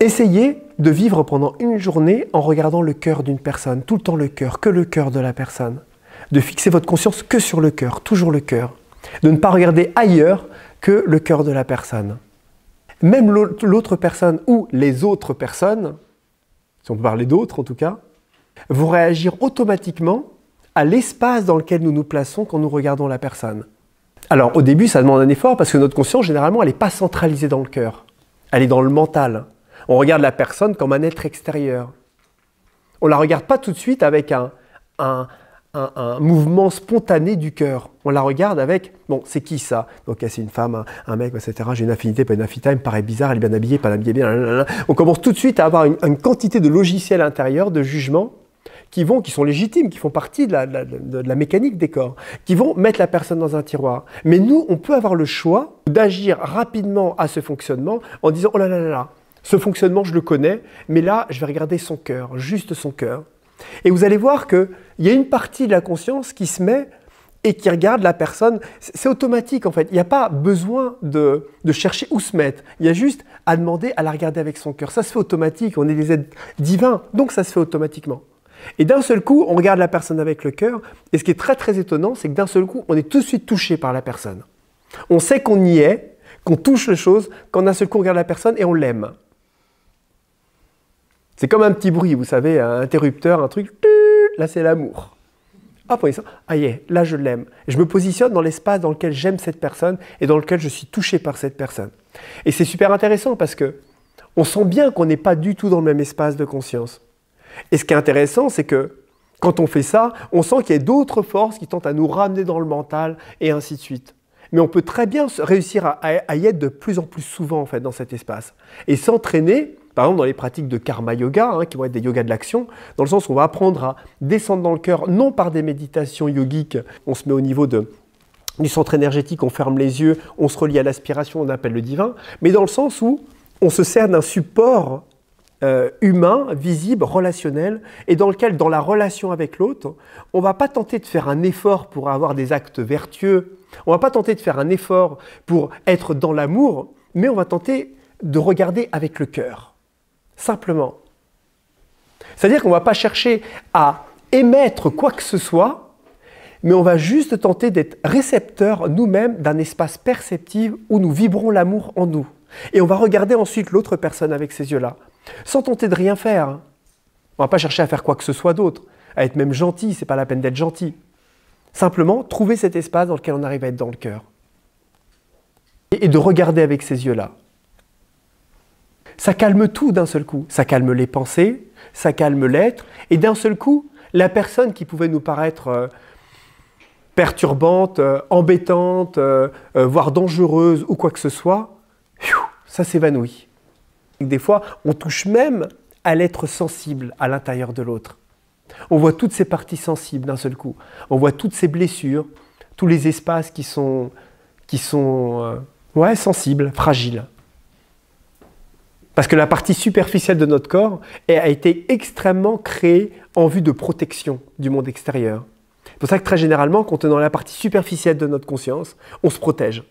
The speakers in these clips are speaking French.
Essayez de vivre pendant une journée en regardant le cœur d'une personne, tout le temps le cœur, que le cœur de la personne. De fixer votre conscience que sur le cœur, toujours le cœur. De ne pas regarder ailleurs que le cœur de la personne. Même l'autre personne ou les autres personnes, si on peut parler d'autres en tout cas, vont réagir automatiquement à l'espace dans lequel nous nous plaçons quand nous regardons la personne. Alors au début ça demande un effort parce que notre conscience généralement elle n'est pas centralisée dans le cœur, elle est dans le mental. On regarde la personne comme un être extérieur. On ne la regarde pas tout de suite avec un mouvement spontané du cœur. On la regarde avec, bon, c'est qui ça? Donc c'est une femme, un mec, etc. J'ai une affinité, pas une affinité, elle me paraît bizarre, elle est bien habillée, pas habillée bien. Blablabla. On commence tout de suite à avoir une quantité de logiciels intérieurs, de jugements, qui sont légitimes, qui font partie de la mécanique des corps, qui vont mettre la personne dans un tiroir. Mais nous, on peut avoir le choix d'agir rapidement à ce fonctionnement en disant « Oh là là là là, ce fonctionnement, je le connais, mais là, je vais regarder son cœur, juste son cœur. » Et vous allez voir qu'il y a une partie de la conscience qui se met et qui regarde la personne. C'est automatique en fait. Il n'y a pas besoin de chercher où se mettre. Il y a juste à demander à la regarder avec son cœur. Ça se fait automatique. On est des êtres divins, donc ça se fait automatiquement. Et d'un seul coup, on regarde la personne avec le cœur. Et ce qui est très très étonnant, c'est que d'un seul coup, on est tout de suite touché par la personne. On sait qu'on y est, qu'on touche les choses, quand d'un seul coup, on regarde la personne et on l'aime. C'est comme un petit bruit, vous savez, un interrupteur, un truc. Là, c'est l'amour. Hop, on dit ça. Ah, là, je l'aime. Je me positionne dans l'espace dans lequel j'aime cette personne et dans lequel je suis touché par cette personne. Et c'est super intéressant parce que on sent bien qu'on n'est pas du tout dans le même espace de conscience. Et ce qui est intéressant, c'est que quand on fait ça, on sent qu'il y a d'autres forces qui tentent à nous ramener dans le mental et ainsi de suite. Mais on peut très bien réussir à y être de plus en plus souvent en fait, dans cet espace. Et s'entraîner, par exemple dans les pratiques de karma yoga, qui vont être des yogas de l'action, dans le sens où on va apprendre à descendre dans le cœur, non par des méditations yogiques, on se met au niveau du centre énergétique, on ferme les yeux, on se relie à l'aspiration, on appelle le divin, mais dans le sens où on se sert d'un support humain, visible, relationnel, et dans lequel, dans la relation avec l'autre, on ne va pas tenter de faire un effort pour avoir des actes vertueux, on ne va pas tenter de faire un effort pour être dans l'amour, mais on va tenter de regarder avec le cœur, simplement. C'est-à-dire qu'on ne va pas chercher à émettre quoi que ce soit, mais on va juste tenter d'être récepteur nous-mêmes d'un espace perceptif où nous vibrons l'amour en nous. Et on va regarder ensuite l'autre personne avec ces yeux-là, sans tenter de rien faire. On ne va pas chercher à faire quoi que ce soit d'autre, à être même gentil, ce n'est pas la peine d'être gentil. Simplement, trouver cet espace dans lequel on arrive à être dans le cœur. Et de regarder avec ces yeux-là. Ça calme tout d'un seul coup. Ça calme les pensées, ça calme l'être, et d'un seul coup, la personne qui pouvait nous paraître perturbante, embêtante, voire dangereuse ou quoi que ce soit, ça s'évanouit. Des fois, on touche même à l'être sensible à l'intérieur de l'autre. On voit toutes ces parties sensibles d'un seul coup. On voit toutes ces blessures, tous les espaces qui sont sensibles, fragiles. Parce que la partie superficielle de notre corps a été extrêmement créée en vue de protection du monde extérieur. C'est pour ça que très généralement, quand on est dans la partie superficielle de notre conscience, on se protège.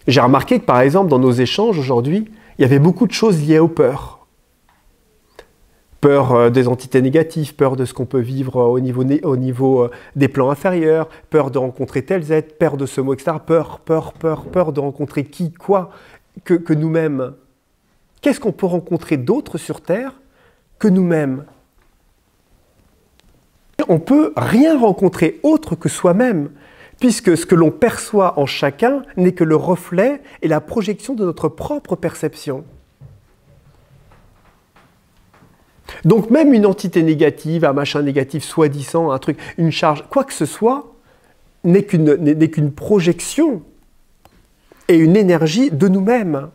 J'ai remarqué que par exemple, dans nos échanges aujourd'hui, il y avait beaucoup de choses liées aux peurs. Peur des entités négatives, peur de ce qu'on peut vivre au niveau des plans inférieurs, peur de rencontrer tel être, peur de ce mot, etc. Peur de rencontrer qui, quoi, que nous-mêmes. Qu'est-ce qu'on peut rencontrer d'autre sur Terre que nous-mêmes? On ne peut rien rencontrer autre que soi-même, puisque ce que l'on perçoit en chacun n'est que le reflet et la projection de notre propre perception. Donc même une entité négative, un machin négatif soi-disant, un truc, une charge, quoi que ce soit, n'est qu'une projection et une énergie de nous-mêmes.